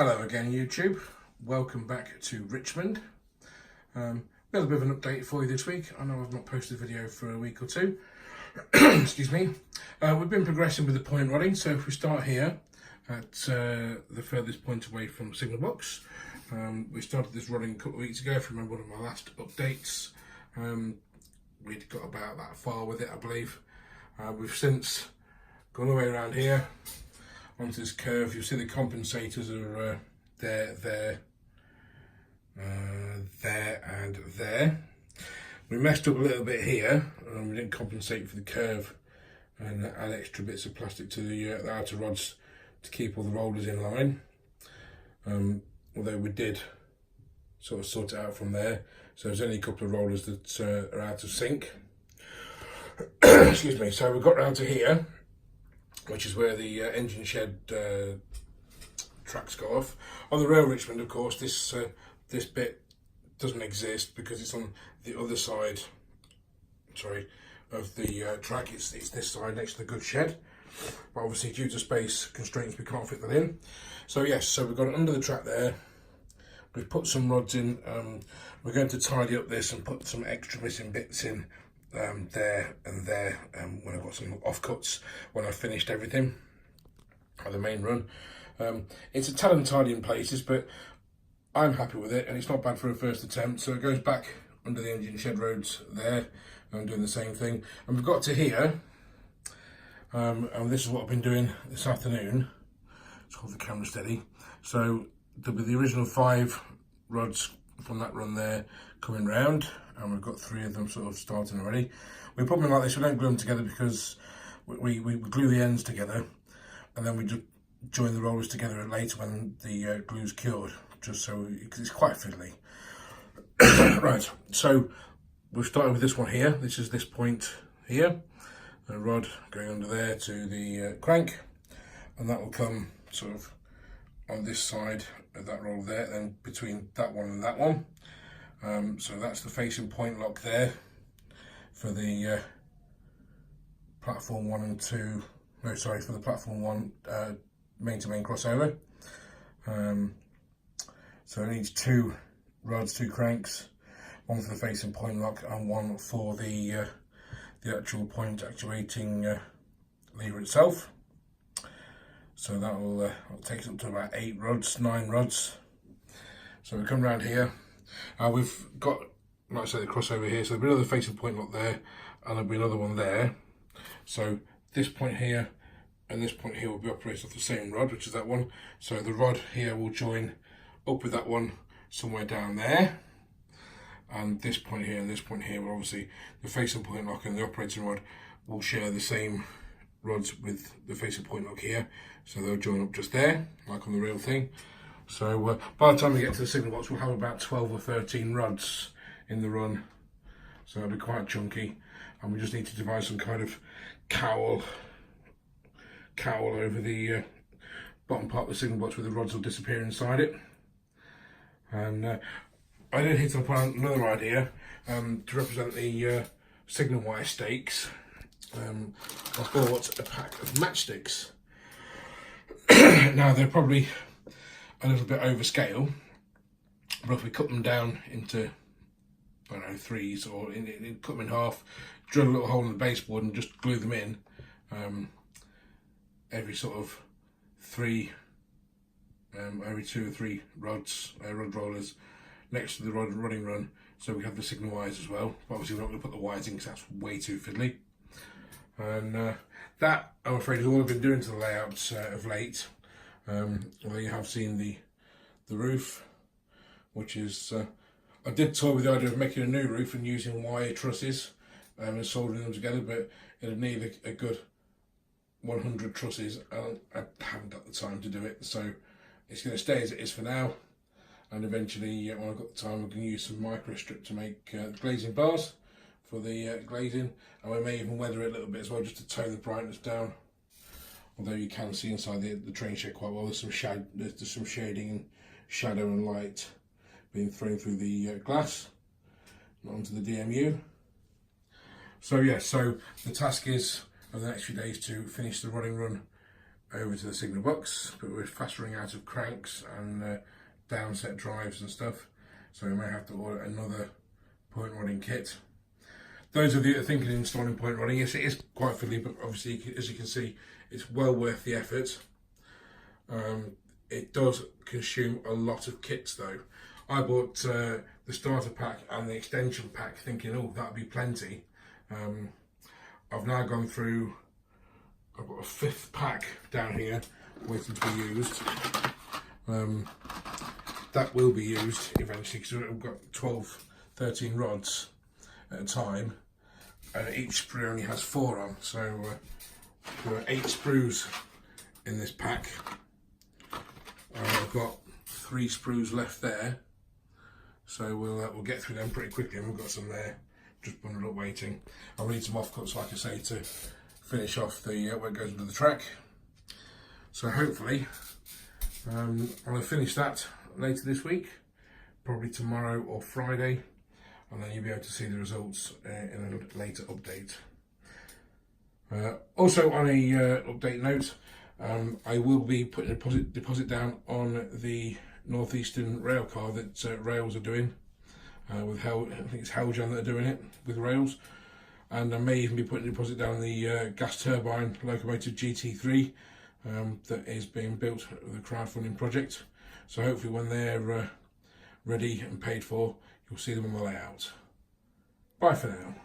Hello again YouTube, welcome back to Richmond. A little bit of an update for you this week. I know I've not posted a video for a week or two. Excuse me. We've been progressing with the point rodding, so if we start here at the furthest point away from signal box. We started this rodding a couple of weeks ago, if you remember one of my last updates. We'd got about that far with it, I believe. We've since gone all the way around here onto this curve. You'll see the compensators are there and there. We messed up a little bit here, and we didn't compensate for the curve and add extra bits of plastic to the outer rods to keep all the rollers in line. Although we did sort of sort it out from there, so there's only a couple of rollers that are out of sync. Excuse me. So we got round to here, which is where the engine shed tracks go off. On the Rail Richmond, of course, this bit doesn't exist because it's on the other side, of the track. It's this side next to the goods shed. But obviously, due to space constraints, we can't fit that in. So yes, so we've got it under the track there. We've put some rods in. We're going to tidy up this and put some extra missing bits in there and there when I've got some offcuts when I've finished everything on the main run. It's a tad untidy in places, but I'm happy with it, and it's not bad for a first attempt. So it goes back under the engine shed roads there. I'm doing the same thing, and we've got to here, and this is what I've been doing this afternoon. Let's hold the camera steady. So there'll be the original 5 rods from that run there coming round, and we've got 3 of them sort of starting already. We put them in like this. We don't glue them together because we glue the ends together, and then we just join the rollers together later when the glue's cured, just so, because it's quite fiddly. Right, so we've started with this one here. This is this point here, a rod going under there to the crank, and that will come sort of on this side of that roll there, then between that one and that one. So that's the facing point lock there for the platform 1 and 2. No, sorry, for the platform 1 main-to-main crossover. So it needs 2 rods, 2 cranks, one for the facing point lock and one for the actual point actuating lever itself. So that will take us up to about 8 rods, 9 rods. So we come around here. We've got, like I say, the crossover here. So there'll be another facing point lock there, and there'll be another one there. So this point here and this point here will be operated off the same rod, which is that one. So the rod here will join up with that one somewhere down there, and this point here and this point here will obviously, the facing point lock and the operating rod will share the same rods with the facing point lock here, so they'll join up just there, like on the real thing. So by the time we get to the signal box, we'll have about 12 or 13 rods in the run, so it'll be quite chunky, and we just need to devise some kind of cowl over the bottom part of the signal box where the rods will disappear inside it. And I did hit up on another idea to represent the signal wire stakes. I bought a pack of matchsticks. Now they're probably a little bit overscale, but if we cut them down into, I don't know, 3s, or cut them in half, drill a little hole in the baseboard and just glue them in, every sort of 3, every 2 or 3 rods, rod rollers next to the rodding run, so we have the signal wires as well. But obviously we're not going to put the wires in because that's way too fiddly. And that, I'm afraid, is all I've been doing to the layouts of late. Although you have seen the roof, which is, I did toy with the idea of making a new roof and using wire trusses and soldering them together, but it'd need a good 100 trusses, and I haven't got the time to do it, so it's going to stay as it is for now. And eventually, when I've got the time, we can use some microstrip to make glazing bars for the glazing, and we may even weather it a little bit as well, just to tone the brightness down. Although you can see inside the train shed quite well. There's some shading and shadow and light being thrown through the glass onto the DMU. So yeah, so the task is over the next few days to finish the rodding run over to the signal box, but we're fast running out of cranks and downset drives and stuff, so we may have to order another point rodding kit. Those of you that are thinking of installing point rodding, yes, it is quite fiddly, but obviously, as you can see, it's well worth the effort. It does consume a lot of kits though. I bought the starter pack and the extension pack thinking, oh, that'd be plenty. I've now gone through, I've got a 5th pack down here waiting to be used. That will be used eventually because we've got 12, 13 rods at a time. Each sprue only has 4 on, so there are 8 sprues in this pack. I've got 3 sprues left there, so we'll get through them pretty quickly, and we've got some there just bundled up waiting. I'll need some offcuts, like I say, to finish off the where it goes into the track. So hopefully I'll finish that later this week, probably tomorrow or Friday, and then you'll be able to see the results in a later update. Also on a update note, I will be putting a deposit down on the Northeastern rail car that Rails are doing with I think it's Heljan that are doing it with Rails, and I may even be putting a deposit down on the gas turbine locomotive GT3 that is being built with a crowdfunding project. So hopefully when they're ready and paid for, you'll see them on the layout. Bye for now.